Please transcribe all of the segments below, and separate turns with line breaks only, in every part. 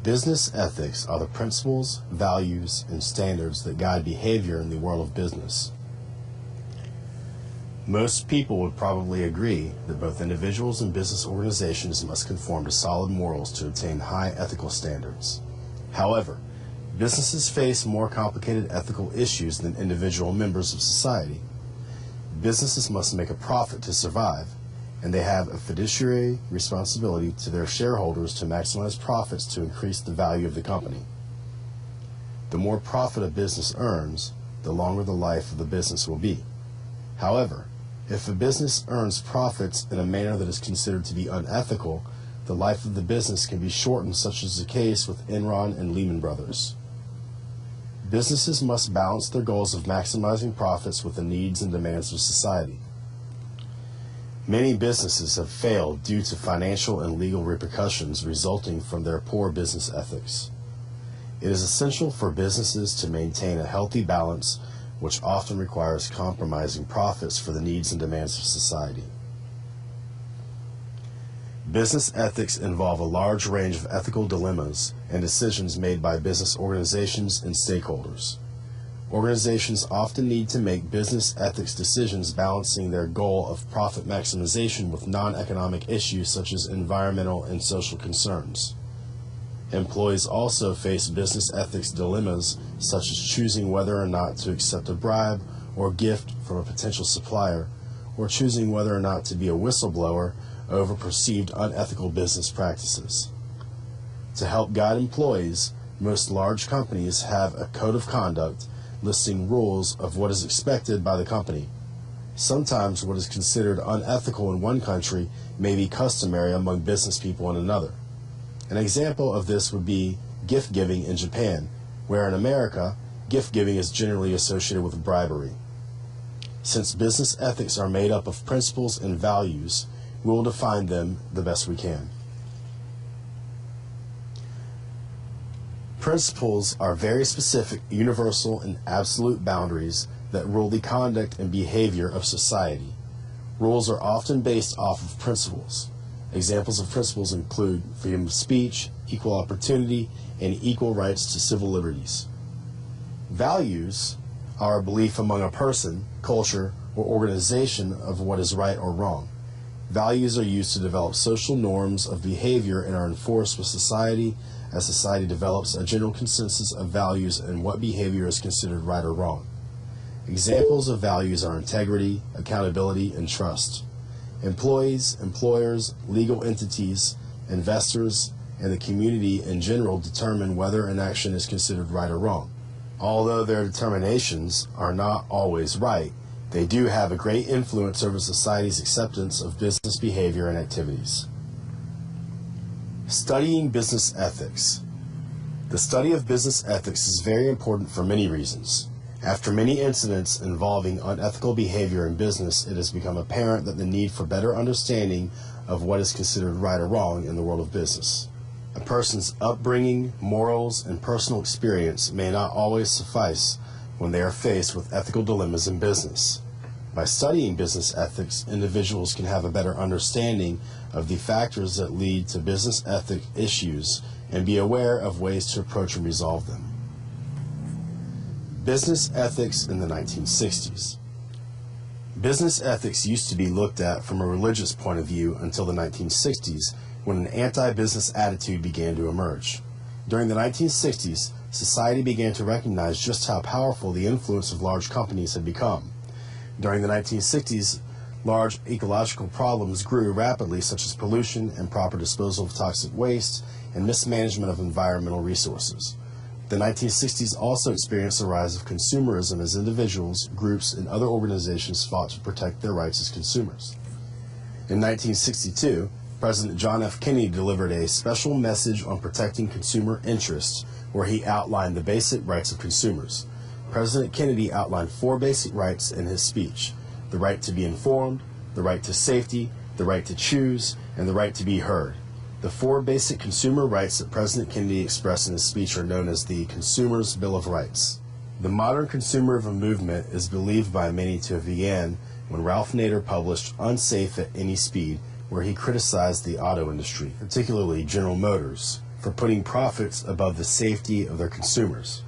Business ethics are the principles, values, and standards that guide behavior in the world of business. Most people would probably agree that both individuals and business organizations must conform to solid morals to obtain high ethical standards. However, businesses face more complicated ethical issues than individual members of society. Businesses must make a profit to survive, and they have a fiduciary responsibility to their shareholders to maximize profits to increase the value of the company. The more profit a business earns, the longer the life of the business will be. However, if a business earns profits in a manner that is considered to be unethical, the life of the business can be shortened, such as the case with Enron and Lehman Brothers. Businesses must balance their goals of maximizing profits with the needs and demands of society. Many businesses have failed due to financial and legal repercussions resulting from their poor business ethics. It is essential for businesses to maintain a healthy balance, which often requires compromising profits for the needs and demands of society. Business ethics involve a large range of ethical dilemmas and decisions made by business organizations and stakeholders. Organizations often need to make business ethics decisions balancing their goal of profit maximization with non-economic issues such as environmental and social concerns. Employees also face business ethics dilemmas such as choosing whether or not to accept a bribe or gift from a potential supplier, or choosing whether or not to be a whistleblower over perceived unethical business practices. To help guide employees, most large companies have a code of conduct listing rules of what is expected by the company. Sometimes what is considered unethical in one country may be customary among business people in another. An example of this would be gift giving in Japan, where in America, gift giving is generally associated with bribery. Since business ethics are made up of principles and values, we will define them the best we can. Principles are very specific, universal, and absolute boundaries that rule the conduct and behavior of society. Rules are often based off of principles. Examples of principles include freedom of speech, equal opportunity, and equal rights to civil liberties. Values are a belief among a person, culture, or organization of what is right or wrong. Values are used to develop social norms of behavior and are enforced with society as society develops a general consensus of values and what behavior is considered right or wrong. Examples of values are integrity, accountability, and trust. Employees, employers, legal entities, investors, and the community in general determine whether an action is considered right or wrong. Although their determinations are not always right, they do have a great influence over society's acceptance of business behavior and activities. Studying business ethics. The study of business ethics is very important for many reasons. After many incidents involving unethical behavior in business, it has become apparent that the need for better understanding of what is considered right or wrong in the world of business. A person's upbringing, morals, and personal experience may not always suffice when they are faced with ethical dilemmas in business. By studying business ethics, individuals can have a better understanding of the factors that lead to business ethic issues and be aware of ways to approach and resolve them. Business ethics in the 1960s. Business ethics used to be looked at from a religious point of view until the 1960s, when an anti-business attitude began to emerge. During the 1960s, society began to recognize just how powerful the influence of large companies had become. During the 1960s, large ecological problems grew rapidly, such as pollution, improper disposal of toxic waste, and mismanagement of environmental resources. The 1960s also experienced the rise of consumerism as individuals, groups, and other organizations fought to protect their rights as consumers. In 1962, President John F. Kennedy delivered a special message on protecting consumer interests, where he outlined the basic rights of consumers. President Kennedy outlined 4 basic rights in his speech: the right to be informed, the right to safety, the right to choose, and the right to be heard. The 4 basic consumer rights that President Kennedy expressed in his speech are known as the Consumer's Bill of Rights. The modern consumerism movement is believed by many to have began when Ralph Nader published Unsafe at Any Speed, where he criticized the auto industry, particularly General Motors, for putting profits above the safety of their consumers.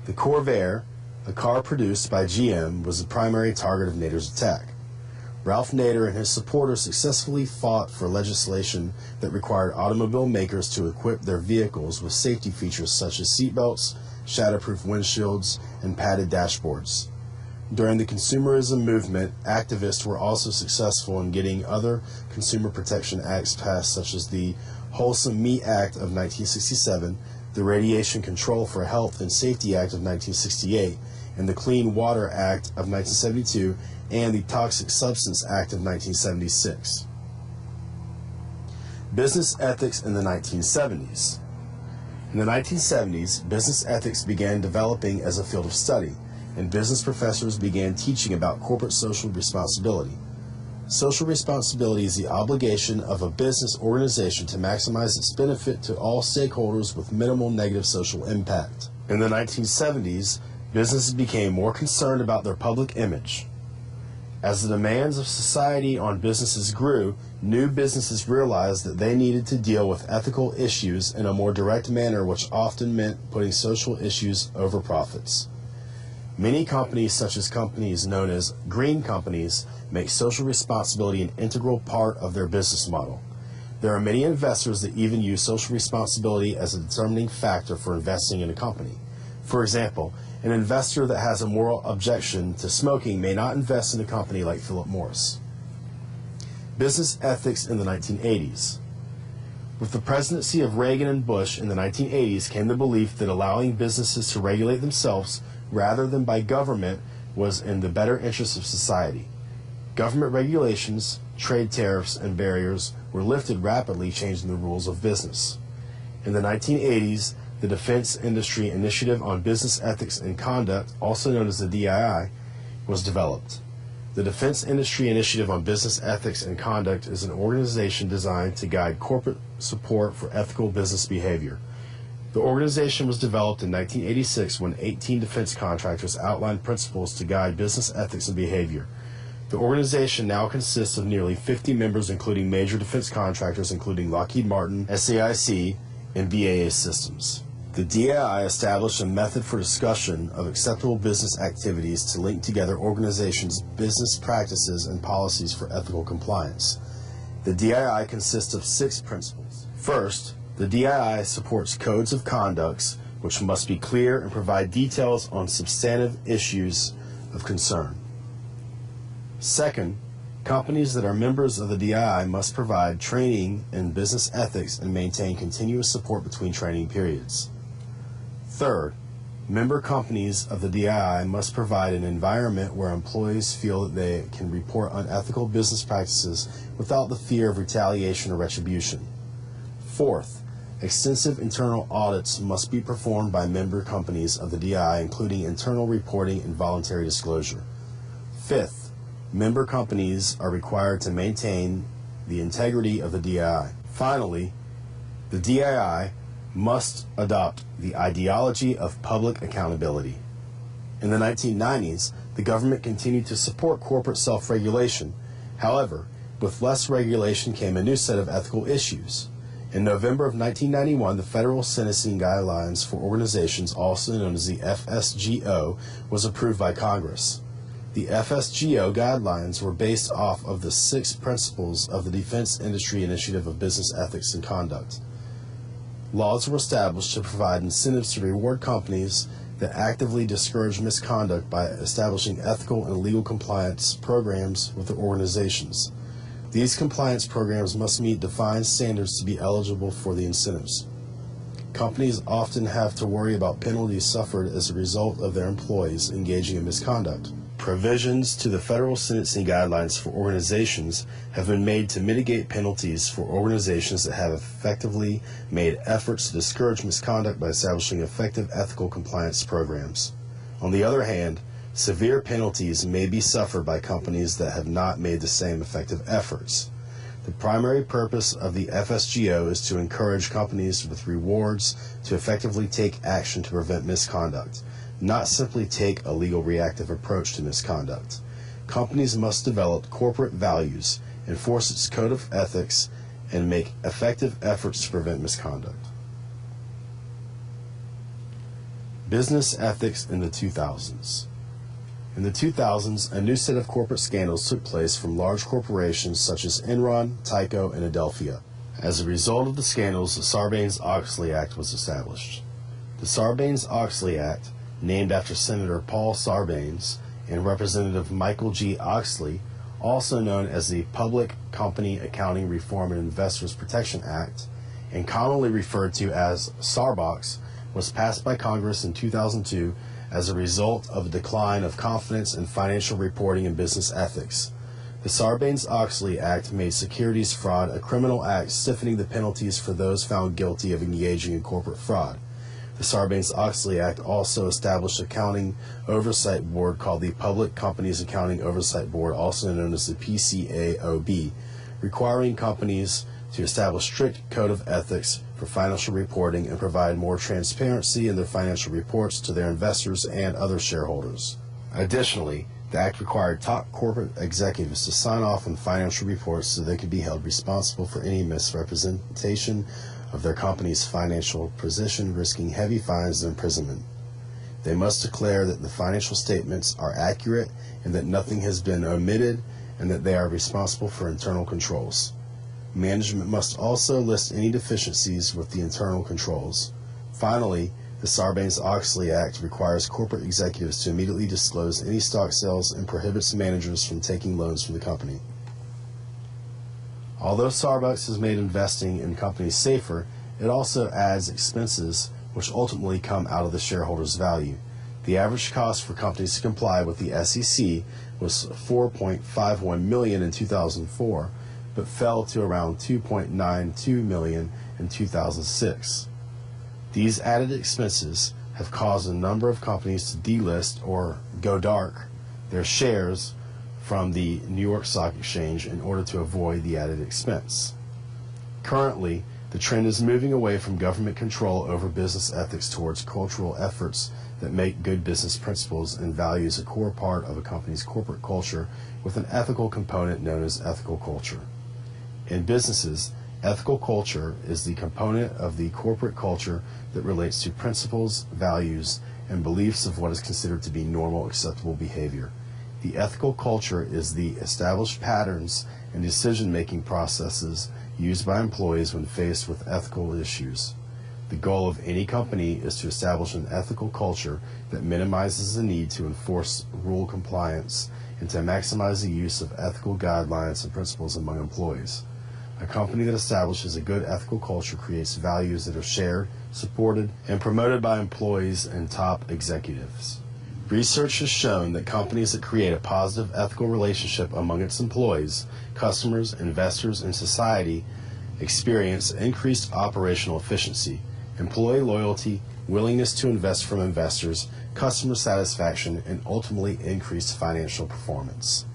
The Corvair, a car produced by GM, was the primary target of Nader's attack. Ralph Nader and his supporters successfully fought for legislation that required automobile makers to equip their vehicles with safety features such as seatbelts, shatterproof windshields, and padded dashboards. During the consumerism movement, activists were also successful in getting other consumer protection acts passed, such as the Wholesome Meat Act of 1967, the Radiation Control for Health and Safety Act of 1968, and the Clean Water Act of 1972, and the Toxic Substance Act of 1976. Business ethics in the 1970s. In the 1970s, business ethics began developing as a field of study, and business professors began teaching about corporate social responsibility. Social responsibility is the obligation of a business organization to maximize its benefit to all stakeholders with minimal negative social impact. In the 1970s, businesses became more concerned about their public image. As the demands of society on businesses grew, new businesses realized that they needed to deal with ethical issues in a more direct manner, which often meant putting social issues over profits. Many companies, such as companies known as green companies, make social responsibility an integral part of their business model. There are many investors that even use social responsibility as a determining factor for investing in a company. For example, an investor that has a moral objection to smoking may not invest in a company like Philip Morris. Business ethics in the 1980s. With the presidency of Reagan and Bush in the 1980s came the belief that allowing businesses to regulate themselves rather than by government was in the better interest of society. Government regulations, trade tariffs, and barriers were lifted rapidly, changing the rules of business. In the 1980s, the Defense Industry Initiative on Business Ethics and Conduct, also known as the DII, was developed. The Defense Industry Initiative on Business Ethics and Conduct is an organization designed to guide corporate support for ethical business behavior. The organization was developed in 1986 when 18 defense contractors outlined principles to guide business ethics and behavior. The organization now consists of nearly 50 members, including major defense contractors including Lockheed Martin, SAIC, and BAE Systems. The DII established a method for discussion of acceptable business activities to link together organizations' business practices and policies for ethical compliance. The DII consists of 6 principles. First, the DII supports codes of conduct which must be clear and provide details on substantive issues of concern. Second, companies that are members of the DII must provide training in business ethics and maintain continuous support between training periods. Third, member companies of the DII must provide an environment where employees feel that they can report unethical business practices without the fear of retaliation or retribution. Fourth, extensive internal audits must be performed by member companies of the DII, including internal reporting and voluntary disclosure. Fifth, member companies are required to maintain the integrity of the DII. Finally, the DII must adopt the ideology of public accountability. In the 1990s, the government continued to support corporate self-regulation. However, with less regulation came a new set of ethical issues. In November of 1991, the Federal Sentencing Guidelines for Organizations, also known as the FSGO, was approved by Congress. The FSGO guidelines were based off of the 6 principles of the Defense Industry Initiative of Business Ethics and Conduct. Laws were established to provide incentives to reward companies that actively discourage misconduct by establishing ethical and legal compliance programs with the organizations. These compliance programs must meet defined standards to be eligible for the incentives. Companies often have to worry about penalties suffered as a result of their employees engaging in misconduct. Provisions to the Federal Sentencing Guidelines for Organizations have been made to mitigate penalties for organizations that have effectively made efforts to discourage misconduct by establishing effective ethical compliance programs. On the other hand, severe penalties may be suffered by companies that have not made the same effective efforts. The primary purpose of the FSGO is to encourage companies with rewards to effectively take action to prevent misconduct, not simply take a legal reactive approach to misconduct. Companies must develop corporate values, enforce its code of ethics, and make effective efforts to prevent misconduct. Business ethics in the 2000s. In the 2000s, a new set of corporate scandals took place from large corporations such as Enron, Tyco, and Adelphia. As a result of the scandals, the Sarbanes-Oxley Act was established. The Sarbanes-Oxley Act, named after Senator Paul Sarbanes and Representative Michael G. Oxley, also known as the Public Company Accounting Reform and Investors Protection Act, and commonly referred to as SARBOX, was passed by Congress in 2002 as a result of a decline of confidence in financial reporting and business ethics. The Sarbanes-Oxley Act made securities fraud a criminal act, stiffening the penalties for those found guilty of engaging in corporate fraud. The Sarbanes-Oxley Act also established an accounting oversight board called the Public Companies Accounting Oversight Board, also known as the PCAOB, requiring companies to establish strict code of ethics for financial reporting and provide more transparency in their financial reports to their investors and other shareholders. Additionally, the Act required top corporate executives to sign off on financial reports so they could be held responsible for any misrepresentation of their company's financial position, risking heavy fines and imprisonment. They must declare that the financial statements are accurate and that nothing has been omitted, and that they are responsible for internal controls. Management must also list any deficiencies with the internal controls. Finally, the Sarbanes-Oxley Act requires corporate executives to immediately disclose any stock sales and prohibits managers from taking loans from the company. Although Starbucks has made investing in companies safer, it also adds expenses which ultimately come out of the shareholders' value. The average cost for companies to comply with the SEC was $4.51 million in 2004, but fell to around $2.92 million in 2006. These added expenses have caused a number of companies to delist or go dark their shares from the New York Stock Exchange in order to avoid the added expense. Currently, the trend is moving away from government control over business ethics towards cultural efforts that make good business principles and values a core part of a company's corporate culture, with an ethical component known as ethical culture. In businesses, ethical culture is the component of the corporate culture that relates to principles, values, and beliefs of what is considered to be normal, acceptable behavior. The ethical culture is the established patterns and decision-making processes used by employees when faced with ethical issues. The goal of any company is to establish an ethical culture that minimizes the need to enforce rule compliance and to maximize the use of ethical guidelines and principles among employees. A company that establishes a good ethical culture creates values that are shared, supported, and promoted by employees and top executives. Research has shown that companies that create a positive ethical relationship among its employees, customers, investors, and society experience increased operational efficiency, employee loyalty, willingness to invest from investors, customer satisfaction, and ultimately increased financial performance.